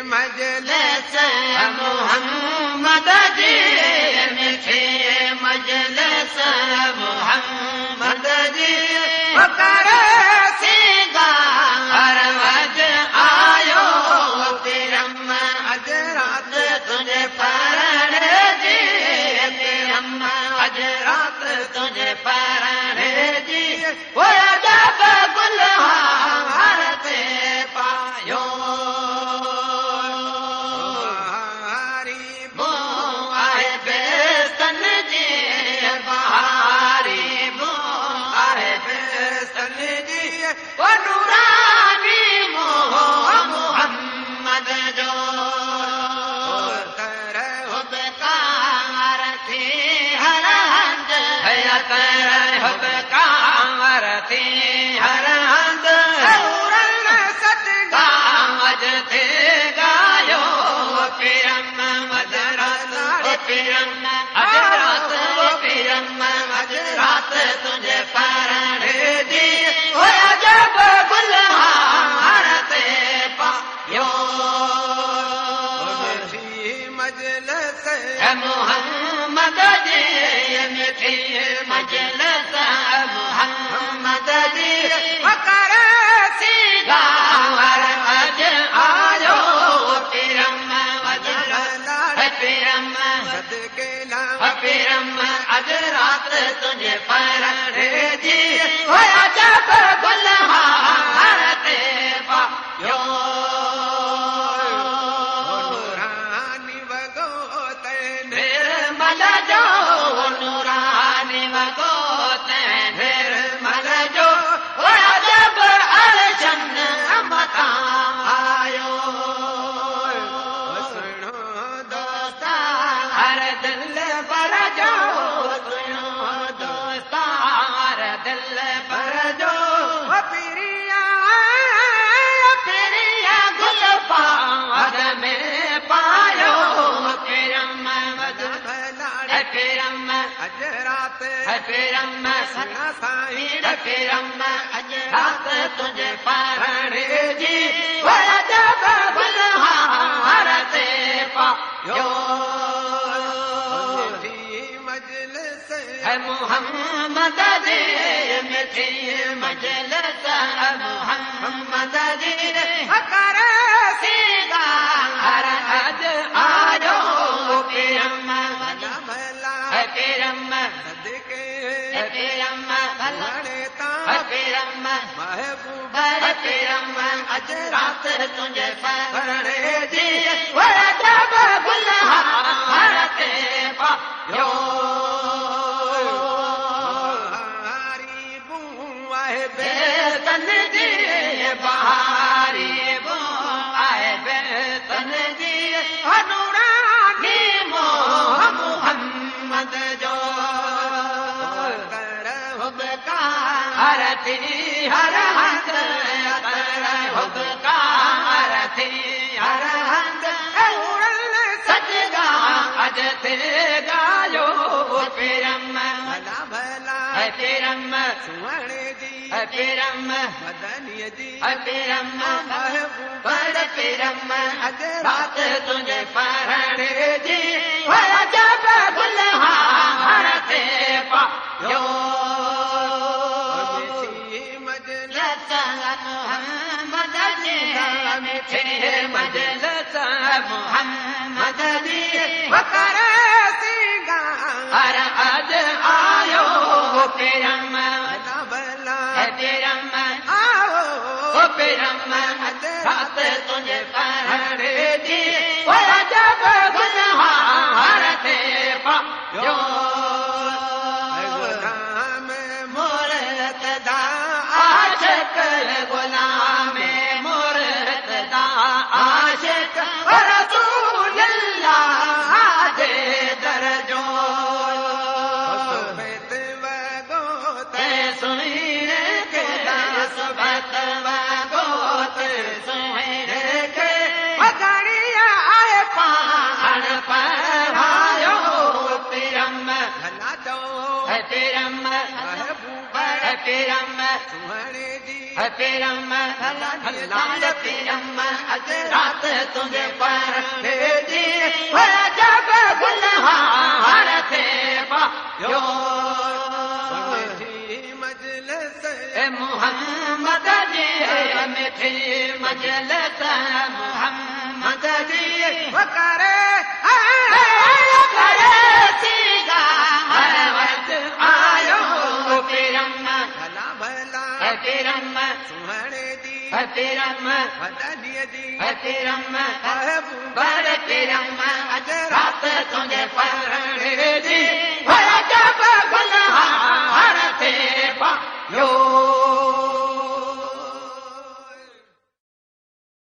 مجلس محمد جي مٺي مجلس محمد جي وڪر سيگار وج آيو پيرم اج رات تجھے پرڻ جي پيرم اج رات تجھے پرڻ جي ويا جب گلهار تے پايو हर हंध औरन सतगाज थे गायो पीरम मजरात पीरम अजरात पीरम अजरात तुझे परण जी होया जब गुलहार ते पायो मजलिस मोहम्मद जी मिठी मजलिस मोहम्मद जी वकर सीगार अज आयो पीरम पीरम सदके पीरम अज रात तुझे परण जी होया जब गुलहार ते पायो नूरानी वगो ते निर्मल जो नूरानी वगो ते निर्मल जो होया जब अर्शन मता आयो सुनो दोस्ता हर दिल पर जो सुनो दोस्ता हर दिल पर जो पिरिया पिरिया गुल पाद में पायो पीरम पीरम अज रात पीरम सना साईं पीरम अज रात तुझे परण जी होया जब गुलहार ते पायो मजलिस मोहम्मद जी मिठी मजलिस मोहम्मद जी वकर सीगार अज आयो पीरम पीरम सदके पीरम पीरम महबूब पीरम अज रात तुझे परण जी होया जब गुलहार ते पायो बहारी बुआए बेतन जी बहारी बुआए बेतन जी नूरानी मोहम्मद जो हरती हर हंध हरती हर हंध औरन सजगा अज थे गायो पीरम भला भला पीरम सुवर्ण जी पीरम मदनिय जी पीरम महबूब पीरम अज रात तुझे परण जी होया जब गुलहार ते पायो मोहम्मद जी मिठी मजलिस मोहम्मद जी वकर सीगार अज आयो पीरम पीरम आओ पीरम अज रात तुझे परण जी होया जब गुलहार ते पायो गुलाम मुर्तदा आशिक रसूल अल्लाह दे दरजो सुबत वगो ते सुने के सुबत वगो ते सुने के मगड़िया आए पान पर आयो पीरम पिरम लाल पिरम अज रात तुझे पर भेजी जब गुलहार थे पायो मजलिस मोहम्मद जी मिठी मजलिस मोहम्मद जी करे सीगा हर वक्त आयो पिरम भला भला पिरम सुहणे दी पिरम बदलिए दी पिरम बर पिरम